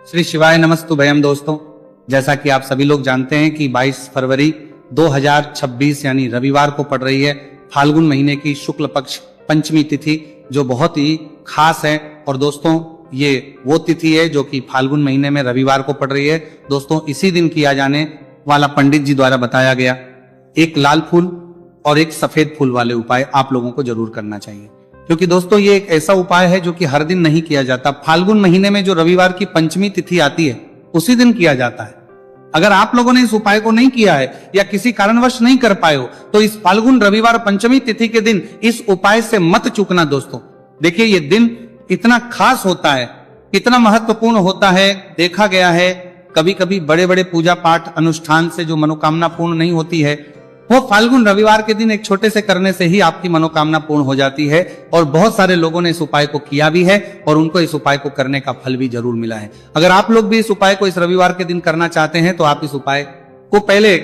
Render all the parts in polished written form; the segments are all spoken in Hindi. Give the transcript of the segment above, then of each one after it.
श्री शिवाय नमस्तुभयम दोस्तों, जैसा कि आप सभी लोग जानते हैं कि 22 फरवरी 2026 यानी रविवार को पड़ रही है फाल्गुन महीने की शुक्ल पक्ष पंचमी तिथि, जो बहुत ही खास है। और दोस्तों ये वो तिथि है जो कि फाल्गुन महीने में रविवार को पड़ रही है। दोस्तों इसी दिन किया जाने वाला पंडित जी द्वारा बताया गया एक लाल फूल और एक सफेद फूल वाले उपाय आप लोगों को जरूर करना चाहिए, क्योंकि दोस्तों ये एक ऐसा उपाय है जो कि हर दिन नहीं किया जाता। फाल्गुन महीने में जो रविवार की पंचमी तिथि आती है उसी दिन किया जाता है। अगर आप लोगों ने इस उपाय को नहीं किया है या किसी कारणवश नहीं कर पाए हो तो इस फाल्गुन रविवार पंचमी तिथि के दिन इस उपाय से मत चूकना दोस्तों। देखिए ये दिन इतना खास होता है, इतना महत्वपूर्ण होता है। देखा गया है कभी कभी बड़े बड़े पूजा पाठ अनुष्ठान से जो मनोकामना पूर्ण नहीं होती है, वो फाल्गुन रविवार के दिन एक छोटे से करने से ही आपकी मनोकामना पूर्ण हो जाती है। और बहुत सारे लोगों ने इस उपाय को किया भी है और उनको इस उपाय को करने का फल भी जरूर मिला है। अगर आप लोग भी इस उपाय को इस रविवार के दिन करना चाहते हैं तो आप इस उपाय को पहले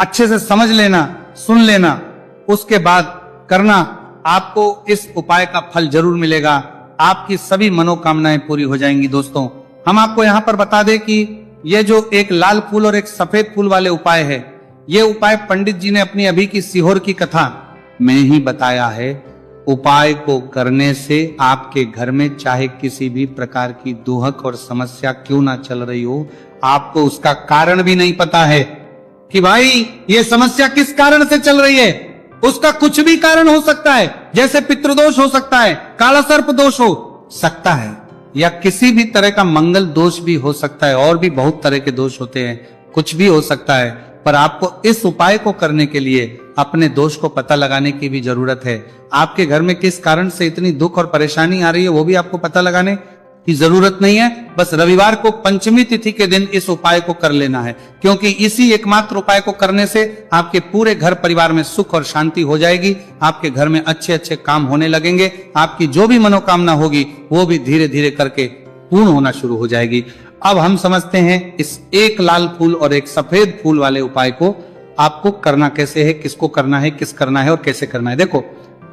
अच्छे से समझ लेना, सुन लेना, उसके बाद करना। आपको इस उपाय का फल जरूर मिलेगा, आपकी सभी मनोकामनाएं पूरी हो जाएंगी। दोस्तों हम आपको यहाँ पर बता दें कि ये जो एक लाल फूल और एक सफेद फूल वाले उपाय है, ये उपाय पंडित जी ने अपनी अभी की सीहोर की कथा में ही बताया है। उपाय को करने से आपके घर में चाहे किसी भी प्रकार की दुहक और समस्या क्यों ना चल रही हो, आपको उसका कारण भी नहीं पता है कि भाई ये समस्या किस कारण से चल रही है। उसका कुछ भी कारण हो सकता है, जैसे पितृदोष हो सकता है, काला सर्प दोष हो सकता है, या किसी भी तरह का मंगल दोष भी हो सकता है। और भी बहुत तरह के दोष होते हैं, कुछ भी हो सकता है। पर आपको इस उपाय को करने के लिए अपने दोष को पता लगाने की भी जरूरत है। आपके घर में किस कारण से इतनी दुख और परेशानी आ रही है वो भी आपको पता लगाने की जरूरत नहीं है। बस रविवार को पंचमी तिथि के दिन इस उपाय को कर लेना है, क्योंकि इसी एकमात्र उपाय को करने से आपके पूरे घर परिवार में सुख और शांति हो जाएगी। आपके घर में अच्छे अच्छे काम होने लगेंगे, आपकी जो भी मनोकामना होगी वो भी धीरे धीरे करके पूर्ण होना शुरू हो जाएगी। अब हम समझते हैं इस एक लाल फूल और एक सफेद फूल वाले उपाय को आपको करना कैसे है, किसको करना है, किस करना है और कैसे करना है। देखो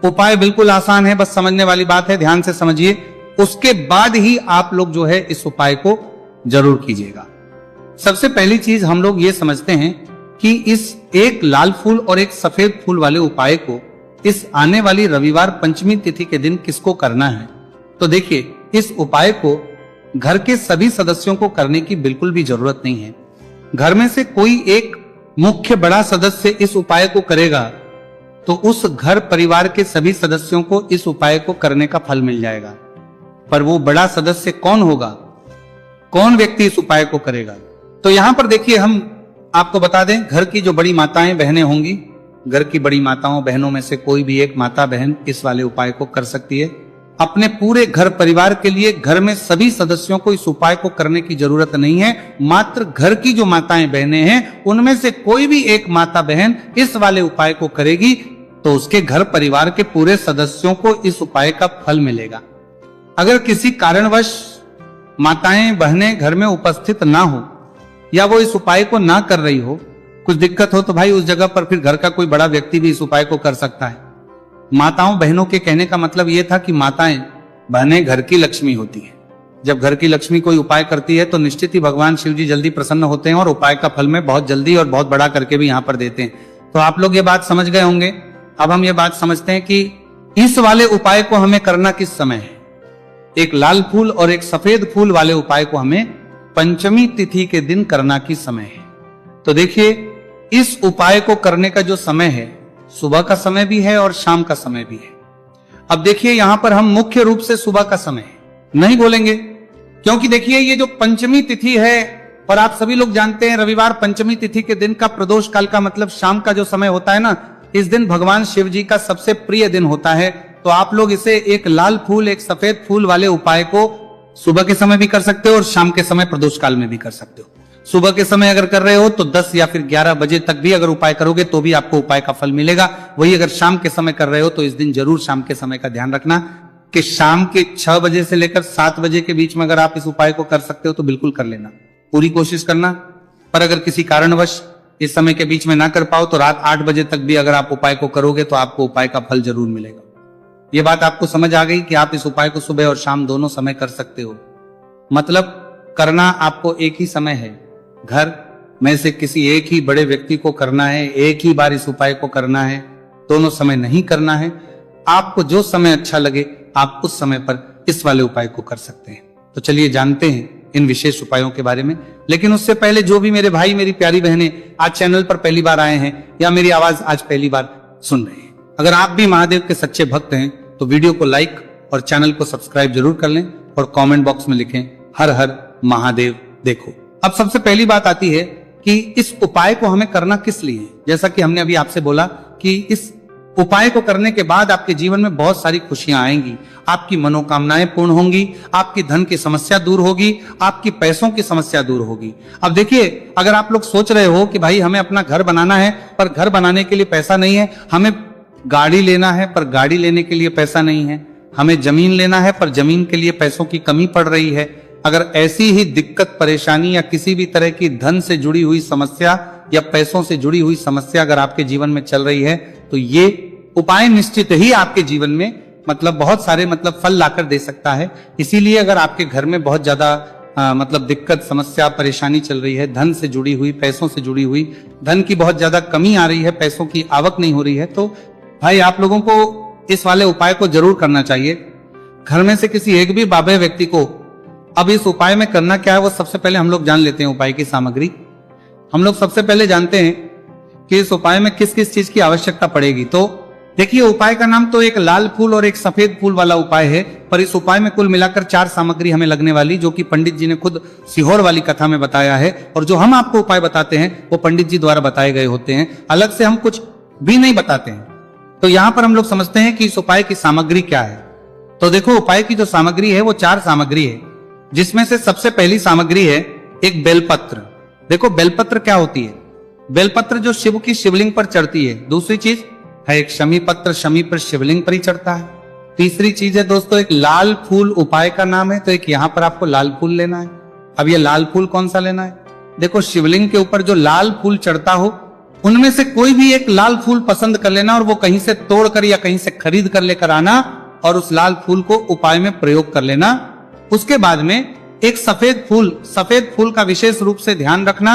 उपाय बिल्कुल आसान है, बस समझने वाली बात है, ध्यान से समझिए। उसके बाद ही आप लोग जो है इस उपाय को जरूर कीजिएगा। सबसे पहली चीज हम लोग ये समझते हैं कि इस एक लाल फूल और एक सफेद फूल वाले उपाय को इस आने वाली रविवार पंचमी तिथि के दिन किसको करना है। तो देखिए इस उपाय को घर के सभी सदस्यों को करने की बिल्कुल भी जरूरत नहीं है। घर में से कोई एक मुख्य बड़ा सदस्य इस उपाय को करेगा तो उस घर परिवार के सभी सदस्यों को इस उपाय को करने का फल मिल जाएगा। पर वो बड़ा सदस्य कौन होगा, कौन व्यक्ति इस उपाय को करेगा, तो यहां पर देखिए हम आपको बता दें, घर की जो बड़ी माताएं बहनें होंगी, घर की बड़ी माताओं बहनों में से कोई भी एक माता बहन इस वाले उपाय को कर सकती है। अपने पूरे घर परिवार के लिए घर में सभी सदस्यों को इस उपाय को करने की जरूरत नहीं है। मात्र घर की जो माताएं बहनें हैं उनमें से कोई भी एक माता बहन इस वाले उपाय को करेगी तो उसके घर परिवार के पूरे सदस्यों को इस उपाय का फल मिलेगा। अगर किसी कारणवश माताएं बहनें घर में उपस्थित ना हो या वो इस उपाय को ना कर रही हो, कुछ दिक्कत हो, तो भाई उस जगह पर फिर घर का कोई बड़ा व्यक्ति भी इस उपाय को कर सकता है। माताओं बहनों के कहने का मतलब यह था कि माताएं बहनें घर की लक्ष्मी होती हैं। जब घर की लक्ष्मी कोई उपाय करती है तो निश्चित ही भगवान शिव जी जल्दी प्रसन्न होते हैं और उपाय का फल में बहुत जल्दी और बहुत बड़ा करके भी यहाँ पर देते हैं। तो आप लोग ये बात समझ गए होंगे। अब हम ये बात समझते हैं कि इस वाले उपाय को हमें करना किस समय है। एक लाल फूल और एक सफेद फूल वाले उपाय को हमें पंचमी तिथि के दिन करना किस समय है। तो देखिए इस उपाय को करने का जो समय है, सुबह का समय भी है और शाम का समय भी है। अब देखिए यहां पर हम मुख्य रूप से सुबह का समय नहीं बोलेंगे, क्योंकि देखिए ये जो पंचमी तिथि है, और आप सभी लोग जानते हैं रविवार पंचमी तिथि के दिन का प्रदोष काल का मतलब शाम का जो समय होता है ना, इस दिन भगवान शिव जी का सबसे प्रिय दिन होता है। तो आप लोग इसे एक लाल फूल एक सफेद फूल वाले उपाय को सुबह के समय भी कर सकते हो और शाम के समय प्रदोष काल में भी कर सकते हो। सुबह के समय अगर कर रहे हो तो 10 या फिर 11 बजे तक भी अगर उपाय करोगे तो भी आपको उपाय का फल मिलेगा। वही अगर शाम के समय कर रहे हो तो इस दिन जरूर शाम के समय का ध्यान रखना कि शाम के 6 बजे से लेकर 7 बजे के बीच में अगर आप इस उपाय को कर सकते हो तो बिल्कुल कर लेना, पूरी कोशिश करना। पर अगर किसी कारणवश इस समय के बीच में ना कर पाओ तो रात 8 बजे तक भी अगर आप उपाय को करोगे तो आपको उपाय का फल जरूर मिलेगा। ये बात आपको समझ आ गई कि आप इस उपाय को सुबह और शाम दोनों समय कर सकते हो। मतलब करना आपको एक ही समय है। घर में से किसी एक ही बड़े व्यक्ति को करना है, एक ही बार इस उपाय को करना है, दोनों समय नहीं करना है। आपको जो समय अच्छा लगे आप उस समय पर इस वाले उपाय को कर सकते हैं। तो चलिए जानते हैं इन विशेष उपायों के बारे में। लेकिन उससे पहले जो भी मेरे भाई मेरी प्यारी बहनें आज चैनल पर पहली बार आए हैं या मेरी आवाज आज पहली बार सुन रहे हैं, अगर आप भी महादेव के सच्चे भक्त हैं तो वीडियो को लाइक और चैनल को सब्सक्राइब जरूर कर लें और कमेंट बॉक्स में लिखें हर हर महादेव देखो। अब सबसे पहली बात आती है कि इस उपाय को हमें करना किस लिए है। जैसा कि हमने अभी आपसे बोला कि इस उपाय को करने के बाद आपके जीवन में बहुत सारी खुशियां आएंगी, आपकी मनोकामनाएं पूर्ण होंगी, आपकी धन की समस्या दूर होगी, आपकी पैसों की समस्या दूर होगी। अब देखिए, अगर आप लोग सोच रहे हो कि भाई हमें अपना घर बनाना है पर घर बनाने के लिए पैसा नहीं है, हमें गाड़ी लेना है पर गाड़ी लेने के लिए पैसा नहीं है, हमें जमीन लेना है पर जमीन के लिए पैसों की कमी पड़ रही है, अगर ऐसी ही दिक्कत परेशानी या किसी भी तरह की धन से जुड़ी हुई समस्या या पैसों से जुड़ी हुई समस्या अगर आपके जीवन में चल रही है तो ये उपाय निश्चित ही आपके जीवन में बहुत सारे फल लाकर दे सकता है। इसीलिए अगर आपके घर में बहुत ज्यादा दिक्कत समस्या परेशानी चल रही है, धन से जुड़ी हुई, पैसों से जुड़ी हुई, धन की बहुत ज्यादा कमी आ रही है, पैसों की आवक नहीं हो रही है, तो भाई आप लोगों को इस वाले उपाय को जरूर करना चाहिए। घर में से किसी एक भी बाबे व्यक्ति को अब इस उपाय में करना क्या है वो सबसे पहले हम लोग जान लेते हैं। उपाय की सामग्री हम लोग सबसे पहले जानते हैं कि इस उपाय में किस किस चीज की आवश्यकता पड़ेगी। तो देखिए, उपाय का नाम तो एक लाल फूल और एक सफेद फूल वाला उपाय है, पर इस उपाय में कुल मिलाकर 4 सामग्री हमें लगने वाली, जो कि पंडित जी ने खुद सीहोर वाली कथा में बताया है। और जो हम आपको उपाय बताते हैं वो पंडित जी द्वारा बताए गए होते हैं, अलग से हम कुछ भी नहीं बताते हैं। तो यहाँ पर हम लोग समझते हैं कि इस उपाय की सामग्री क्या है। तो देखो, उपाय की जो सामग्री है वो 4 सामग्री है, जिसमें से सबसे पहली सामग्री है एक बेलपत्र। देखो, बेलपत्र क्या होती है? बेलपत्र जो शिव की शिवलिंग पर चढ़ती है। दूसरी चीज है एक शमी पत्र, शमी पर शिवलिंग पर ही चढ़ता है। तीसरी चीज है दोस्तों एक लाल फूल, उपाय का नाम है, तो एक यहाँ पर आपको लाल फूल लेना है। अब ये लाल फूल कौन सा लेना है? देखो, शिवलिंग के ऊपर जो लाल फूल चढ़ता हो उनमें से कोई भी एक लाल फूल पसंद कर लेना और वो कहीं से तोड़कर या कहीं से खरीद कर लेकर आना और उस लाल फूल को उपाय में प्रयोग कर लेना। उसके बाद में एक सफेद फूल का विशेष रूप से ध्यान रखना।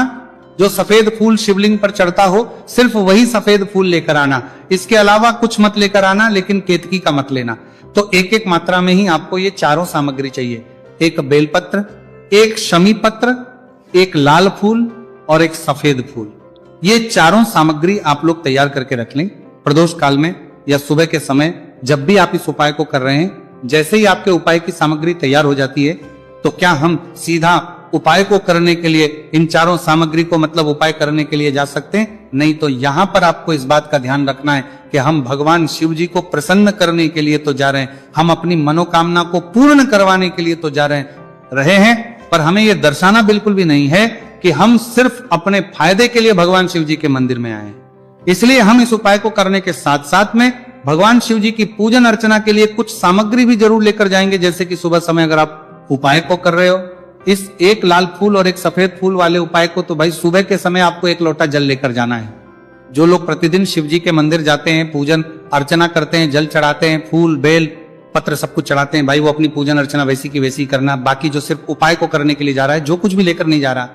जो सफेद फूल शिवलिंग पर चढ़ता हो सिर्फ वही सफेद फूल लेकर आना, इसके अलावा कुछ मत लेकर आना, लेकिन केतकी का मत लेना। तो एक एक मात्रा में ही आपको ये चारों सामग्री चाहिए, एक बेलपत्र, एक शमी पत्र, एक लाल फूल और एक सफेद फूल। ये चारों सामग्री आप लोग तैयार करके रख लें। प्रदोष काल में या सुबह के समय जब भी आप इस उपाय को कर रहे हैं, जैसे ही आपके उपाय की सामग्री तैयार हो जाती है तो क्या हम सीधा उपाय को करने के लिए इन चारों सामग्री को उपाय करने के लिए जा सकते हैं? नहीं, तो यहाँ पर आपको इस बात का ध्यान रखना है कि हम भगवान शिव जी को प्रसन्न करने के लिए तो जा रहे हैं, हम अपनी मनोकामना को पूर्ण करवाने के लिए तो जा रहे हैं, पर हमें यह दर्शाना बिल्कुल भी नहीं है कि हम सिर्फ अपने फायदे के लिए भगवान शिव जी के मंदिर में आए। इसलिए हम इस उपाय को करने के साथ साथ में भगवान शिव जी की पूजन अर्चना के लिए कुछ सामग्री भी जरूर लेकर जाएंगे। जैसे कि सुबह समय अगर आप उपाय को कर रहे हो, इस एक लाल फूल और एक सफेद फूल वाले उपाय को, तो भाई सुबह के समय आपको 1 लोटा जल लेकर जाना है। जो लोग प्रतिदिन शिव जी के मंदिर जाते हैं, पूजन अर्चना करते हैं, जल चढ़ाते हैं, फूल बेल पत्र सब कुछ चढ़ाते हैं, भाई वो अपनी पूजन अर्चना वैसी की वैसी करना। बाकी जो सिर्फ उपाय को करने के लिए जा रहा है, जो कुछ भी लेकर नहीं जा रहा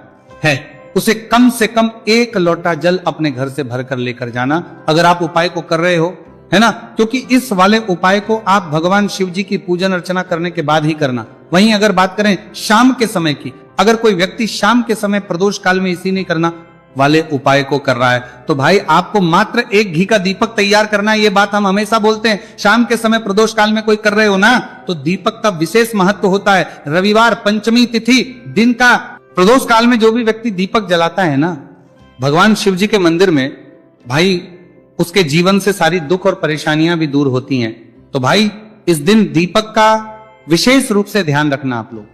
है, उसे कम से कम 1 लोटा जल अपने घर से भरकर लेकर जाना, अगर आप उपाय को कर रहे हो, है ना। क्योंकि इस वाले उपाय को आप भगवान शिव जी की पूजन अर्चना करने के बाद ही करना। वहीं अगर बात करें शाम के समय की, अगर कोई व्यक्ति शाम के समय प्रदोष काल में इसी नहीं करना वाले उपाय को कर रहा है, तो भाई आपको मात्र 1 घी का दीपक तैयार करना है। ये बात हम हमेशा बोलते हैं, शाम के समय प्रदोष काल में कोई कर रहे हो ना, तो दीपक का विशेष महत्व होता है। रविवार पंचमी तिथि दिन का प्रदोष काल में जो भी व्यक्ति दीपक जलाता है ना भगवान शिव जी के मंदिर में, भाई उसके जीवन से सारी दुख और परेशानियां भी दूर होती हैं। तो भाई इस दिन दीपक का विशेष रूप से ध्यान रखना आप लोग।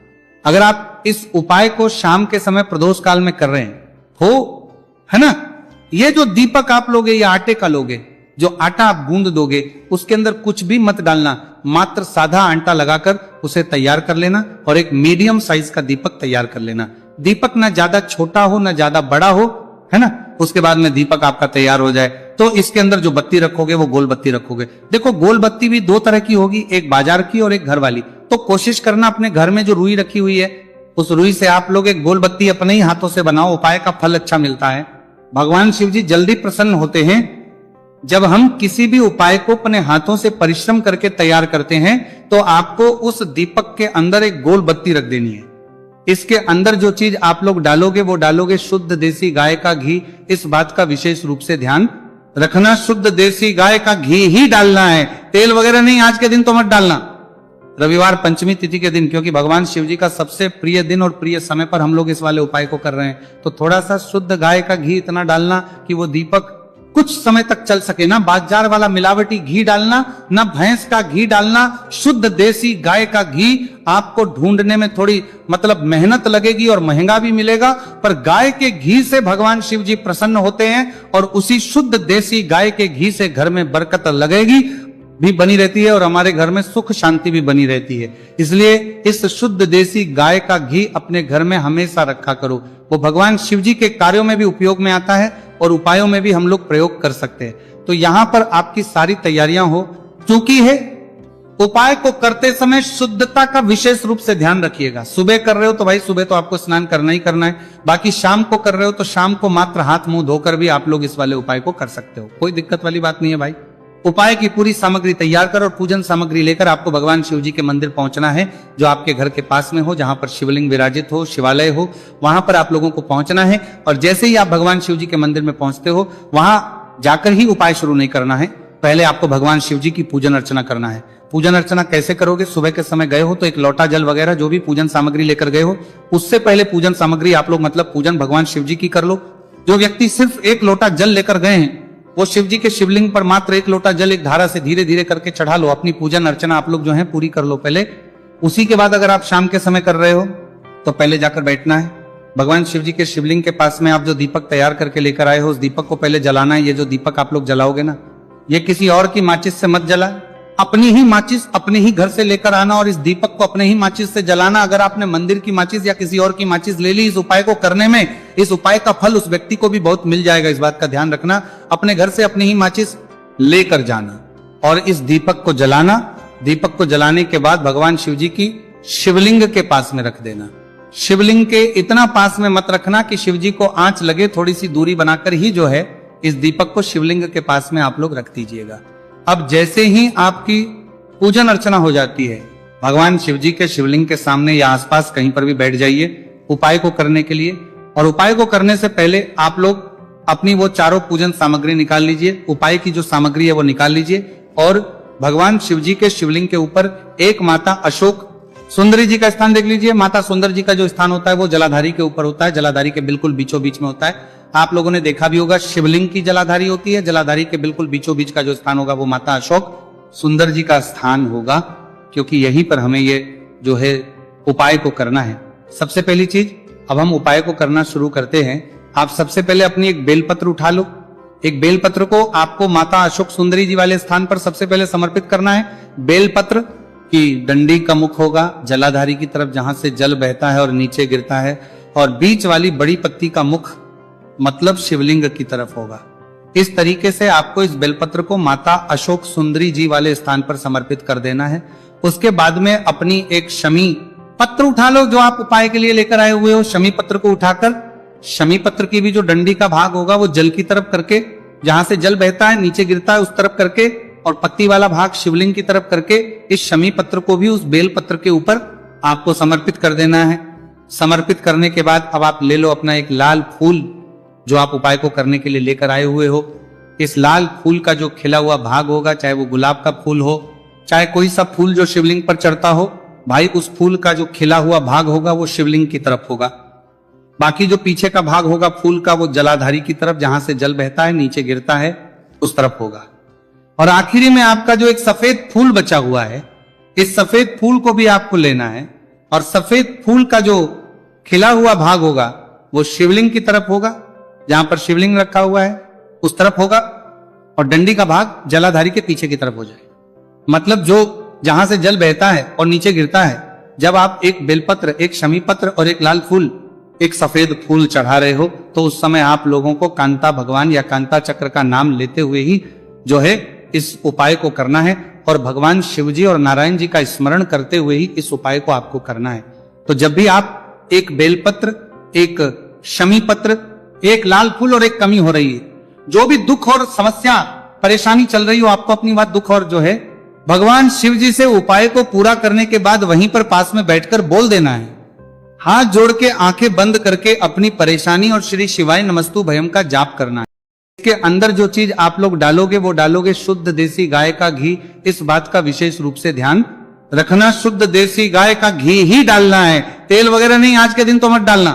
अगर आप इस उपाय को शाम के समय प्रदोष काल में कर रहे हो, है ना, ये जो दीपक आप लोगे ये आटे का लोगे, जो आटा आप गूंद दोगे उसके अंदर कुछ भी मत डालना, मात्र साधा आटा लगाकर उसे तैयार कर लेना और एक मीडियम साइज का दीपक तैयार कर लेना। दीपक ना ज्यादा छोटा हो ना ज्यादा बड़ा हो, है ना। उसके बाद में दीपक आपका तैयार हो जाए तो इसके अंदर जो बत्ती रखोगे वो गोल बत्ती रखोगे। देखो, गोल बत्ती भी 2 तरह की होगी, एक बाजार की और एक घर वाली। तो कोशिश करना अपने घर में जो रुई रखी हुई उस रुई से आप लोग एक गोल बत्ती अपने ही हाथों से बनाओ, उपाय का फल अच्छा मिलता है। भगवान शिव जी जल्दी प्रसन्न होते हैं जब हम किसी भी उपाय को अपने हाथों से परिश्रम करके तैयार करते हैं। तो आपको उस दीपक के अंदर एक गोल बत्ती रख देनी है। इसके अंदर जो चीज आप लोग डालोगे वो डालोगे शुद्ध देसी गाय का घी। इस बात का विशेष रूप से ध्यान रखना, शुद्ध देसी गाय का घी ही डालना है, तेल वगैरह नहीं। आज के दिन तो मत डालना, रविवार पंचमी तिथि के दिन, क्योंकि भगवान शिव जी का सबसे प्रिय दिन और प्रिय समय पर हम लोग इस वाले उपाय को कर रहे हैं। तो थोड़ा सा शुद्ध गाय का घी इतना डालना कि वो दीपक कुछ समय तक चल सके। ना बाजार वाला मिलावटी घी डालना, ना भैंस का घी डालना, शुद्ध देसी गाय का घी। आपको ढूंढने में थोड़ी मतलब मेहनत लगेगी और महंगा भी मिलेगा, पर गाय के घी से भगवान शिव जी प्रसन्न होते हैं और उसी शुद्ध देसी गाय के घी से घर में बरकत लगेगी भी बनी रहती है और हमारे घर में सुख शांति भी बनी रहती है। इसलिए इस शुद्ध देसी गाय का घी अपने घर में हमेशा रखा करो। वो भगवान शिव जी के कार्यों में भी उपयोग में आता है और उपायों में भी हम लोग प्रयोग कर सकते हैं। तो यहां पर आपकी सारी तैयारियां हो चुकी है। उपाय को करते समय शुद्धता का विशेष रूप से ध्यान रखिएगा। सुबह कर रहे हो तो भाई सुबह तो आपको स्नान करना ही करना है। बाकी शाम को कर रहे हो तो शाम को मात्र हाथ मुंह धोकर भी आप लोग इस वाले उपाय को कर सकते हो, कोई दिक्कत वाली बात नहीं है भाई। उपाय की पूरी सामग्री तैयार कर और पूजन सामग्री लेकर आपको भगवान शिव जी के मंदिर पहुंचना है, जो आपके घर के पास में हो, जहां पर शिवलिंग विराजित हो, शिवालय हो, वहां पर आप लोगों को पहुंचना है। और जैसे ही आप भगवान शिव जी के मंदिर में पहुंचते हो, वहां जाकर ही उपाय शुरू नहीं करना है। पहले आपको भगवान शिव जी की पूजन अर्चना करना है। पूजन अर्चना कैसे करोगे? सुबह के समय गए हो तो एक लोटा जल वगैरह जो भी पूजन सामग्री लेकर गए हो, उससे पहले पूजन सामग्री आप लोग मतलब पूजन भगवान शिव जी की कर लो। जो व्यक्ति सिर्फ एक लोटा जल लेकर गए हैं, वो शिव जी के शिवलिंग पर मात्र एक लोटा जल एक धारा से धीरे धीरे करके चढ़ा लो। अपनी पूजन अर्चना आप लोग जो है पूरी कर लो पहले। उसी के बाद अगर आप शाम के समय कर रहे हो तो पहले जाकर बैठना है। भगवान शिव जी के शिवलिंग के पास में आप जो दीपक तैयार करके लेकर आए हो, उस दीपक को पहले जलाना है। ये जो दीपक आप लोग जलाओगे ना, ये किसी और की माचिस से मत जला, अपनी ही माचिस अपने ही घर से लेकर आना और इस दीपक को अपने ही माचिस से जलाना। अगर आपने मंदिर की माचिस या किसी और की माचिस ले ली इस उपाय को करने में, इस उपाय का फल उस व्यक्ति को भी बहुत मिल जाएगा। इस बात का ध्यान रखना, अपने घर से अपनी ही माचिस लेकर जाना और इस दीपक को जलाना। दीपक को जलाने के बाद भगवान शिव जी की शिवलिंग के पास में रख देना। शिवलिंग के इतना पास में मत रखना कि शिव जी को आंच लगे, थोड़ी सी दूरी बनाकर ही जो है इस दीपक को शिवलिंग के पास में आप लोग रख दीजिएगा। अब जैसे ही आपकी पूजन अर्चना हो जाती है, भगवान शिव जी के शिवलिंग के सामने या आसपास कहीं पर भी बैठ जाइए उपाय को करने के लिए। और उपाय को करने से पहले आप लोग अपनी वो चारों पूजन सामग्री निकाल लीजिए। उपाय की जो सामग्री है वो निकाल लीजिए और भगवान शिव जी के शिवलिंग के ऊपर एक माता अशोक सुंदरी जी का स्थान देख लीजिए। माता सुंदर जी का जो स्थान होता है वो जलाधारी के ऊपर होता है, जलाधारी के बिल्कुल बीचों बीच में होता है। आप लोगों ने देखा भी होगा शिवलिंग की जलाधारी होती है, जलाधारी के बिल्कुल बीचों बीच का जो स्थान होगा वो माता अशोक सुंदर जी का स्थान होगा, क्योंकि यहीं पर हमें ये जो है उपाय को करना है। सबसे पहली चीज, अब हम उपाय को करना शुरू करते हैं। आप सबसे पहले अपनी एक बेलपत्र उठा लो। एक बेलपत्र को आपको माता अशोक सुंदरी जी वाले स्थान पर सबसे पहले समर्पित करना है। बेलपत्र की डंडी का मुख होगा जलाधारी की तरफ, जहां से जल बहता है और नीचे गिरता है, और बीच वाली बड़ी पत्ती का मुख मतलब शिवलिंग की तरफ होगा। इस तरीके से आपको इस बेलपत्र को माता अशोक सुंदरी जी वाले स्थान पर समर्पित कर देना है। उसके बाद में अपनी एक शमी पत्र उठा लो जो आप उपाय के लिए लेकर आए हुए हो। शमी पत्र को उठाकर शमी पत्र की भी जो डंडी का भाग होगा वो जल की तरफ करके, जहां से जल बहता है नीचे गिरता है उस तरफ करके, और पत्ती वाला भाग शिवलिंग की तरफ करके इस शमी पत्र को भी उस बेल पत्र के ऊपर आपको समर्पित कर देना है। समर्पित करने के बाद अब आप ले लो अपना एक लाल फूल जो आप उपाय को करने के लिए लेकर आए हुए हो। इस लाल फूल का जो खिला हुआ भाग होगा, चाहे वो गुलाब का फूल हो, चाहे कोई सा फूल जो शिवलिंग पर चढ़ता हो, भाई उस फूल का जो खिला हुआ भाग होगा वो शिवलिंग की तरफ होगा। बाकी जो पीछे का भाग होगा फूल का वो जलाधारी की तरफ, जहां से जल बहता है नीचे गिरता है उस तरफ होगा। और आखिरी में आपका जो एक सफेद फूल बचा हुआ है, इस सफेद फूल को भी आपको लेना है और सफेद फूल का जो खिला हुआ भाग होगा वो शिवलिंग की तरफ होगा, जहां पर शिवलिंग रखा हुआ है उस तरफ होगा, और डंडी का भाग जलाधारी के पीछे की तरफ हो जाए। मतलब जो जहां से जल बहता है और नीचे गिरता है, जब आप एक बेलपत्र, एक शमी पत्र और एक लाल फूल, एक सफेद फूल चढ़ा रहे हो, तो उस समय आप लोगों को कांता भगवान या कांता चक्र का नाम लेते हुए ही जो है इस उपाय को करना है, और भगवान शिव जी और नारायण जी का स्मरण करते हुए ही इस उपाय को आपको करना है। तो जब भी आप एक बेलपत्र, एक शमी पत्र, एक लाल फूल और एक कमी हो रही है। जो भी दुख और समस्या परेशानी चल रही हो, आपको अपनी बात दुख और जो है भगवान शिव जी से उपाय को पूरा करने के बाद वहीं पर पास में बैठकर बोल देना है। हाथ जोड़ के आंखें बंद करके अपनी परेशानी और श्री शिवाय नमस्तु भयम का जाप करना है। इसके अंदर जो चीज आप लोग डालोगे वो डालोगे शुद्ध देसी गाय का घी। इस बात का विशेष रूप से ध्यान रखना, शुद्ध देसी गाय का घी ही डालना है, तेल वगैरह नहीं। आज के दिन तो मत डालना,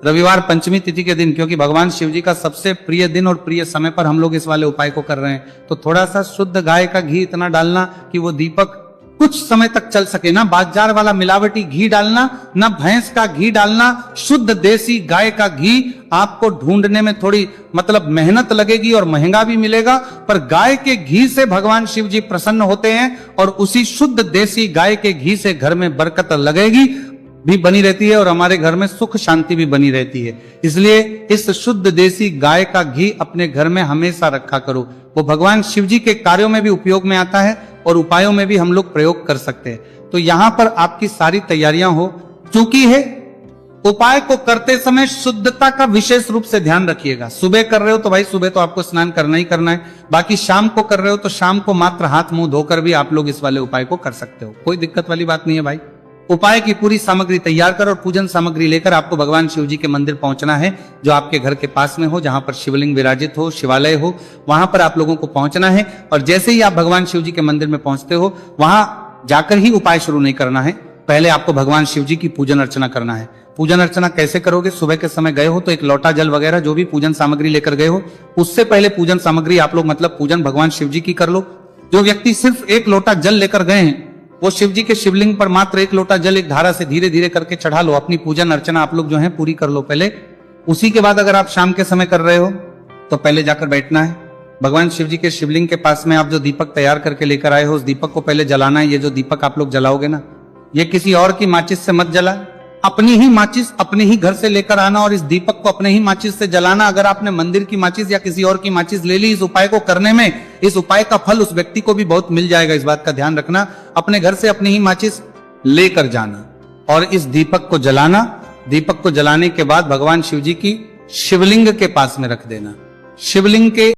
रविवार पंचमी तिथि के दिन, क्योंकि भगवान शिव जी का सबसे प्रिय दिन और प्रिय समय पर हम लोग इस वाले उपाय को कर रहे हैं। तो थोड़ा सा शुद्ध गाय का घी इतना डालना कि वो दीपक कुछ समय तक चल सके। ना बाजार वाला मिलावटी घी डालना, ना भैंस का घी डालना, शुद्ध देसी गाय का घी। आपको ढूंढने में थोड़ी मतलब मेहनत लगेगी और महंगा भी मिलेगा, पर गाय के घी से भगवान शिव जी प्रसन्न होते हैं और उसी शुद्ध देसी गाय के घी से घर में बरकत लगेगी भी बनी रहती है और हमारे घर में सुख शांति भी बनी रहती है। इसलिए इस शुद्ध देसी गाय का घी अपने घर में हमेशा रखा करो। वो भगवान शिव जी के कार्यों में भी उपयोग में आता है और उपायों में भी हम लोग प्रयोग कर सकते हैं। तो यहां पर आपकी सारी तैयारियां हो चुकी है। उपाय को करते समय शुद्धता का विशेष रूप से ध्यान रखिएगा। सुबह कर रहे हो तो भाई सुबह तो आपको स्नान करना ही करना है। बाकी शाम को कर रहे हो तो शाम को मात्र हाथ मुंह धोकर भी आप लोग इस वाले उपाय को कर सकते हो, कोई दिक्कत वाली बात नहीं है भाई। उपाय की पूरी सामग्री तैयार कर और पूजन सामग्री लेकर आपको भगवान शिव जी के मंदिर पहुंचना है, जो आपके घर के पास में हो, जहां पर शिवलिंग विराजित हो, शिवालय हो, वहां पर आप लोगों को पहुंचना है। और जैसे ही आप भगवान शिव जी के मंदिर में पहुंचते हो, वहां जाकर ही उपाय शुरू नहीं करना है। पहले आपको भगवान शिव जी की पूजन अर्चना करना है। पूजन अर्चना कैसे करोगे? सुबह के समय गए हो तो एक लोटा जल वगैरह जो भी पूजन सामग्री लेकर गए हो, उससे पहले पूजन सामग्री आप लोग मतलब पूजन भगवान शिव जी की कर लो। जो व्यक्ति सिर्फ एक लोटा जल लेकर गए हैं, वो शिव जी के शिवलिंग पर मात्र एक लोटा जल एक धारा से धीरे धीरे करके चढ़ा लो। अपनी पूजन अर्चना आप लोग जो है पूरी कर लो पहले। उसी के बाद अगर आप शाम के समय कर रहे हो तो पहले जाकर बैठना है। भगवान शिव जी के शिवलिंग के पास में आप जो दीपक तैयार करके लेकर आए हो, उस दीपक को पहले जलाना है। ये जो दीपक आप लोग जलाओगे ना, ये किसी और की माचिस से मत जला, अपनी ही माचिस अपने ही घर से लेकर आना और इस दीपक को अपने ही माचिस से जलाना। अगर आपने मंदिर की माचिस या किसी और की माचिस ले ली इस उपाय को करने में, इस उपाय का फल उस व्यक्ति को भी बहुत मिल जाएगा। इस बात का ध्यान रखना, अपने घर से अपनी ही माचिस लेकर जाना और इस दीपक को जलाना। दीपक को जलाने के बाद भगवान शिव जी की शिवलिंग के पास में रख देना। शिवलिंग के